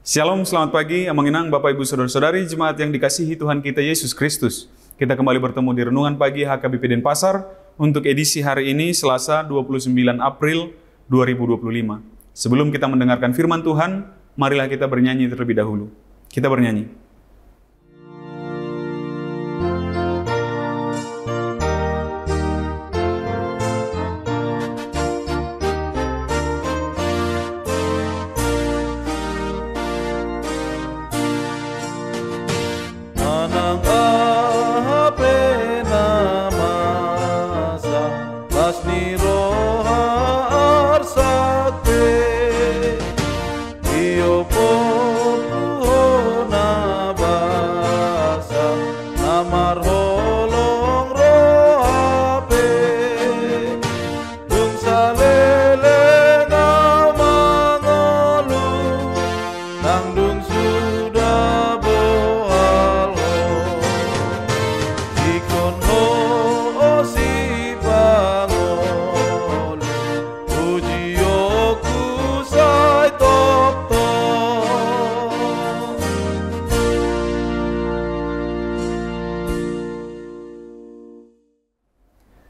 Shalom, selamat pagi, Amanginang Bapak Ibu Saudara-saudari Jemaat yang dikasihi Tuhan kita Yesus Kristus. Kita kembali bertemu di Renungan Pagi HKBP Denpasar untuk edisi hari ini Selasa 29 April 2025. Sebelum kita mendengarkan firman Tuhan, marilah kita bernyanyi terlebih dahulu. Kita bernyanyi.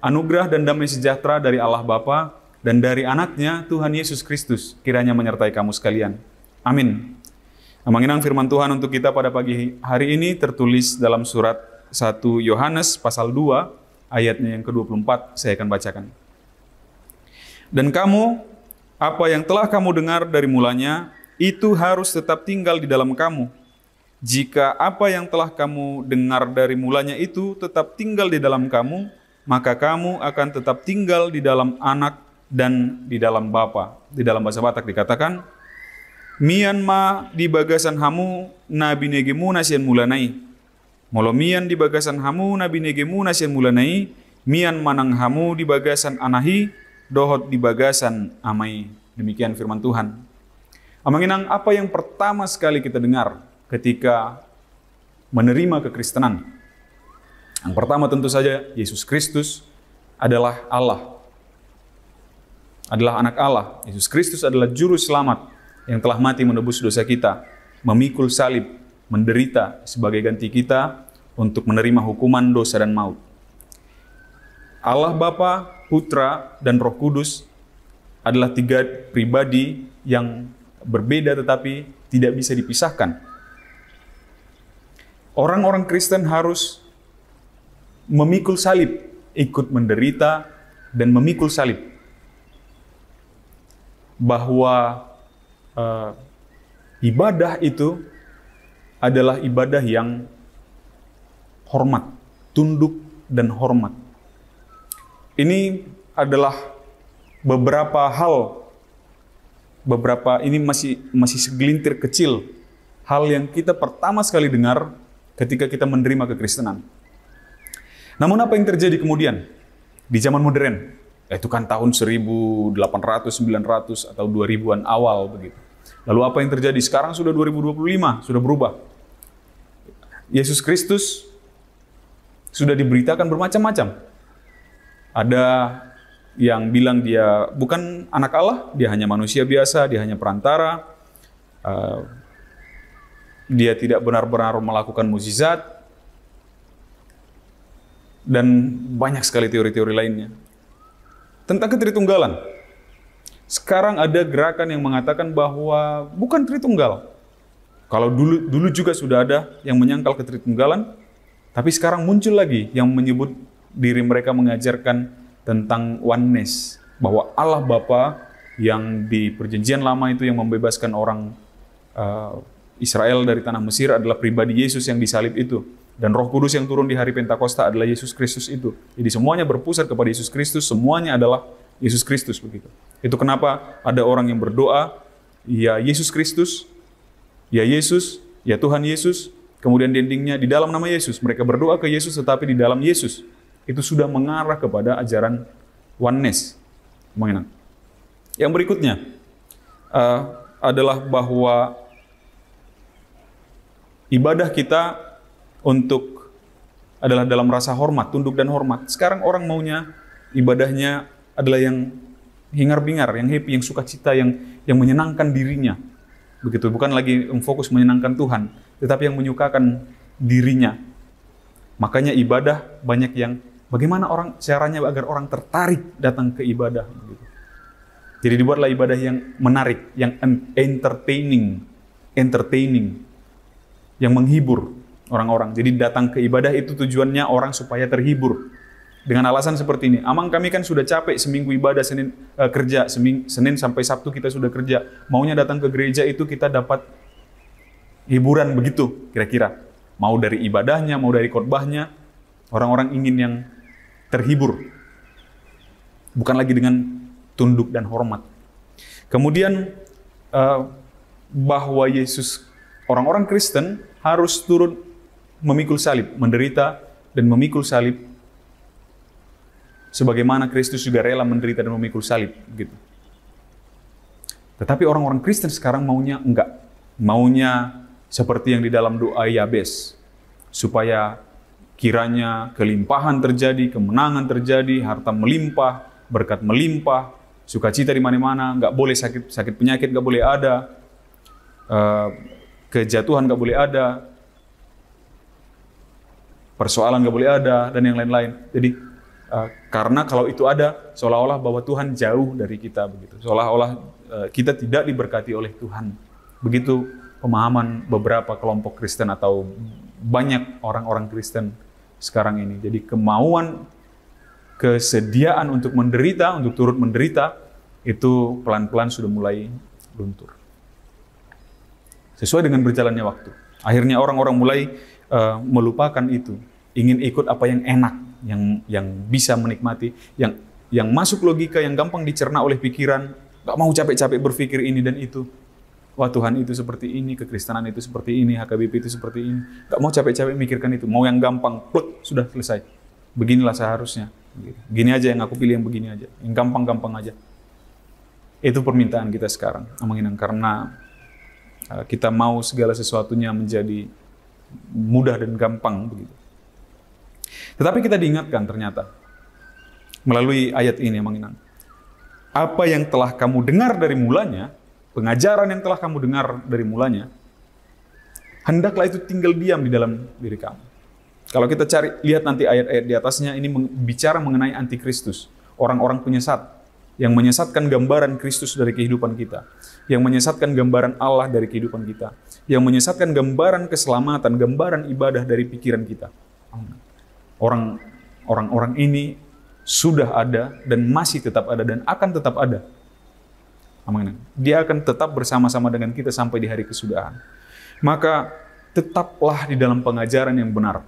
Anugerah dan damai sejahtera dari Allah Bapa dan dari anaknya Tuhan Yesus Kristus kiranya menyertai kamu sekalian. Amin. Amanginang firman Tuhan untuk kita pada pagi hari ini tertulis dalam surat 1 Yohanes pasal 2 ayatnya yang ke-24, saya akan bacakan. Dan kamu, apa yang telah kamu dengar dari mulanya, itu harus tetap tinggal di dalam kamu. Jika apa yang telah kamu dengar dari mulanya itu tetap tinggal di dalam kamu, maka kamu akan tetap tinggal di dalam Anak dan di dalam Bapa. Di dalam bahasa Batak dikatakan, mian ma di bagasan hamu na binegemu nasian mulanai. Molo mian di bagasan hamu na binegemu nasian mulanai, mian manang hamu di bagasan anahi, dohot di bagasan amai. Demikian firman Tuhan. Amanginang, apa yang pertama sekali kita dengar ketika menerima kekristenan? Yang pertama tentu saja Yesus Kristus adalah Allah. Adalah anak Allah. Yesus Kristus adalah juru selamat yang telah mati menebus dosa kita, memikul salib, menderita sebagai ganti kita untuk menerima hukuman dosa dan maut. Allah Bapa, Putra, dan Roh Kudus adalah tiga pribadi yang berbeda tetapi tidak bisa dipisahkan. Orang-orang Kristen harus memikul salib, ikut menderita dan memikul salib. Bahwa ibadah itu adalah ibadah yang hormat, tunduk dan hormat. Ini adalah beberapa hal, ini masih segelintir kecil hal yang kita pertama sekali dengar ketika kita menerima kekristenan. Namun apa yang terjadi kemudian di zaman modern? Itu kan tahun 1800, 900 atau 2000-an awal begitu. Lalu apa yang terjadi? Sekarang sudah 2025, sudah berubah. Yesus Kristus sudah diberitakan bermacam-macam. Ada yang bilang dia bukan anak Allah, dia hanya manusia biasa, dia hanya perantara. Dia tidak benar-benar melakukan mukjizat. Dan banyak sekali teori-teori lainnya. Tentang ketritunggalan. Sekarang ada gerakan yang mengatakan bahwa bukan Tritunggal. Kalau dulu juga sudah ada yang menyangkal ketritunggalan, tapi sekarang muncul lagi yang menyebut diri mereka mengajarkan tentang oneness. Bahwa Allah Bapa yang di perjanjian lama itu yang membebaskan orang Israel dari tanah Mesir adalah pribadi Yesus yang disalib itu. Dan Roh Kudus yang turun di hari Pentakosta adalah Yesus Kristus itu. Jadi semuanya berpusat kepada Yesus Kristus, semuanya adalah Yesus Kristus begitu. Itu kenapa ada orang yang berdoa, ya Yesus Kristus, ya Yesus, ya Tuhan Yesus, kemudian di endingnya di dalam nama Yesus. Mereka berdoa ke Yesus tetapi di dalam Yesus. Itu sudah mengarah kepada ajaran oneness. Yang berikutnya adalah bahwa ibadah kita untuk adalah dalam rasa hormat, tunduk dan hormat. Sekarang orang maunya ibadahnya adalah yang hingar-bingar, yang happy, yang sukacita, yang menyenangkan dirinya. Begitu, bukan lagi fokus menyenangkan Tuhan, tetapi yang menyukakan dirinya. Makanya ibadah banyak yang bagaimana caranya agar orang tertarik datang ke ibadah. Begitu. Jadi dibuatlah ibadah yang menarik, yang entertaining, yang menghibur orang-orang. Jadi datang ke ibadah itu tujuannya orang supaya terhibur. Dengan alasan seperti ini, amang kami kan sudah capek seminggu ibadah, Senin sampai Sabtu kita sudah kerja. Maunya datang ke gereja itu kita dapat hiburan, begitu kira-kira. Mau dari ibadahnya, mau dari khotbahnya, orang-orang ingin yang terhibur. Bukan lagi dengan tunduk dan hormat. Kemudian bahwa Yesus, orang-orang Kristen harus turut memikul salib, menderita dan memikul salib sebagaimana Kristus juga rela menderita dan memikul salib, gitu. Tetapi orang-orang Kristen sekarang maunya enggak. Maunya seperti yang di dalam doa Yabes, supaya kiranya kelimpahan terjadi, kemenangan terjadi, harta melimpah, berkat melimpah, sukacita di mana-mana, enggak boleh sakit penyakit enggak boleh ada, kejatuhan enggak boleh ada, persoalan enggak boleh ada, dan yang lain-lain. Jadi karena kalau itu ada, seolah-olah bahwa Tuhan jauh dari kita, begitu. Seolah-olah kita tidak diberkati oleh Tuhan. Begitu pemahaman beberapa kelompok Kristen atau banyak orang-orang Kristen sekarang ini. Jadi kesediaan untuk menderita, untuk turut menderita, itu pelan-pelan sudah mulai luntur. Sesuai dengan berjalannya waktu. Akhirnya orang-orang mulai melupakan itu. Ingin ikut apa yang enak, yang bisa menikmati, yang masuk logika, yang gampang dicerna oleh pikiran, gak mau capek-capek berpikir ini dan itu. Wah, Tuhan itu seperti ini, kekristenan itu seperti ini, HKBP itu seperti ini. Gak mau capek-capek mikirkan itu, mau yang gampang, plek, sudah selesai. Beginilah seharusnya. Gini aja yang aku pilih, yang begini aja, yang gampang-gampang aja. Itu permintaan kita sekarang, karena kita mau segala sesuatunya menjadi mudah dan gampang, begitu. Tetapi kita diingatkan ternyata melalui ayat ini, apa yang telah kamu dengar dari mulanya, pengajaran yang telah kamu dengar dari mulanya, hendaklah itu tinggal diam di dalam diri kamu. Kalau kita lihat nanti ayat-ayat di atasnya, ini bicara mengenai antikristus, orang-orang penyesat yang menyesatkan gambaran Kristus dari kehidupan kita, yang menyesatkan gambaran Allah dari kehidupan kita, yang menyesatkan gambaran keselamatan, gambaran ibadah dari pikiran kita. Orang-orang ini sudah ada dan masih tetap ada dan akan tetap ada. Dia akan tetap bersama-sama dengan kita sampai di hari kesudahan. Maka tetaplah di dalam pengajaran yang benar.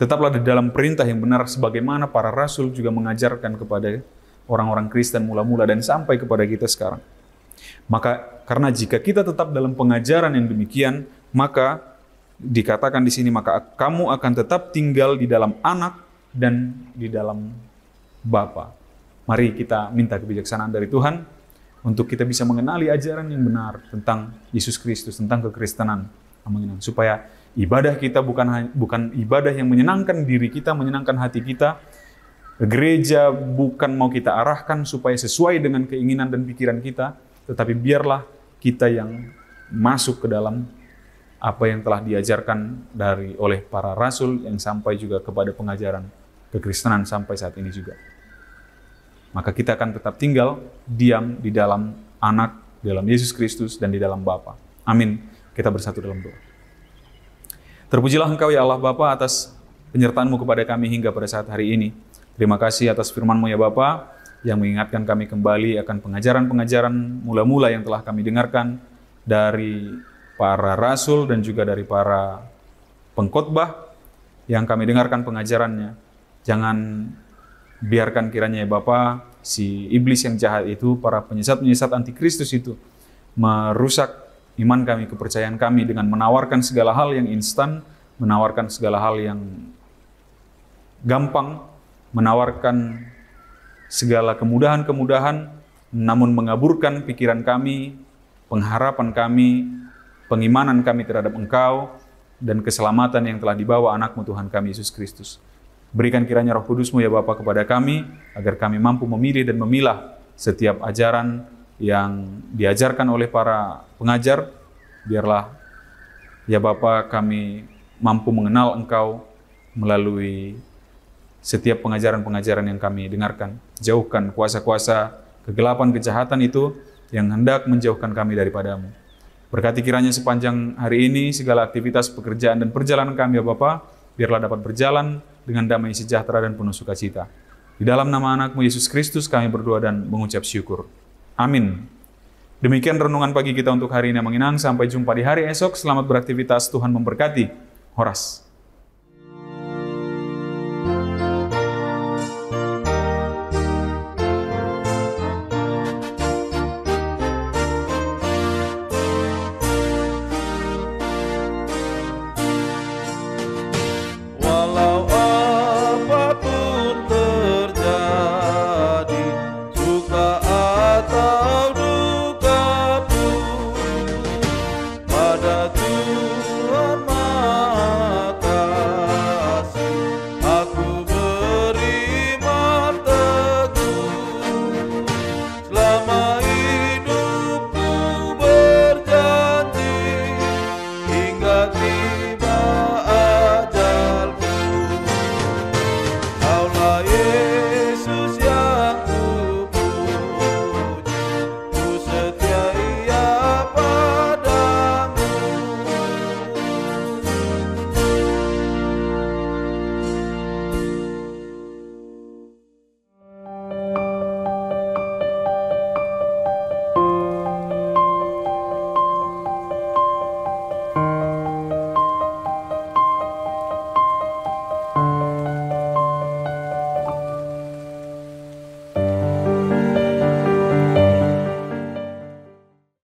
Tetaplah di dalam perintah yang benar, sebagaimana para rasul juga mengajarkan kepada orang-orang Kristen mula-mula dan sampai kepada kita sekarang. Maka karena jika kita tetap dalam pengajaran yang demikian, maka dikatakan di sini, maka kamu akan tetap tinggal di dalam Anak dan di dalam Bapa. Mari kita minta kebijaksanaan dari Tuhan untuk kita bisa mengenali ajaran yang benar tentang Yesus Kristus, tentang kekristenan. Supaya ibadah kita bukan ibadah yang menyenangkan diri kita, menyenangkan hati kita. Gereja bukan mau kita arahkan supaya sesuai dengan keinginan dan pikiran kita, tetapi biarlah kita yang masuk ke dalam apa yang telah diajarkan oleh para rasul yang sampai juga kepada pengajaran kekristenan sampai saat ini juga. Maka kita akan tetap tinggal diam di dalam Anak, di dalam Yesus Kristus, dan di dalam Bapa. Amin. Kita bersatu dalam doa. Terpujilah Engkau ya Allah Bapa atas penyertaan-Mu kepada kami hingga pada saat hari ini. Terima kasih atas firman-Mu ya Bapa yang mengingatkan kami kembali akan pengajaran-pengajaran mula-mula yang telah kami dengarkan dari para rasul dan juga dari para pengkhotbah yang kami dengarkan pengajarannya. Jangan biarkan kiranya ya Bapa, si iblis yang jahat itu, para penyesat-penyesat antikristus itu merusak iman kami, kepercayaan kami dengan menawarkan segala hal yang instan, menawarkan segala hal yang gampang, menawarkan segala kemudahan-kemudahan, namun mengaburkan pikiran kami, pengharapan kami, pengimanan kami terhadap Engkau, dan keselamatan yang telah dibawa Anak-Mu Tuhan kami, Yesus Kristus. Berikan kiranya Roh Kudus-Mu ya Bapa kepada kami, agar kami mampu memilih dan memilah setiap ajaran yang diajarkan oleh para pengajar, Biarlah ya Bapa kami mampu mengenal Engkau melalui setiap pengajaran-pengajaran yang kami dengarkan. Jauhkan kuasa-kuasa kegelapan, kejahatan itu yang hendak menjauhkan kami daripada-Mu. Berkati kiranya sepanjang hari ini segala aktivitas pekerjaan dan perjalanan kami ya Bapa, biarlah dapat berjalan dengan damai sejahtera dan penuh sukacita. Di dalam nama anak-Mu Yesus Kristus kami berdoa dan mengucap syukur. Amin. Demikian renungan pagi kita untuk hari ini, Mang Inang. Sampai jumpa di hari esok. Selamat beraktivitas, Tuhan memberkati. Horas.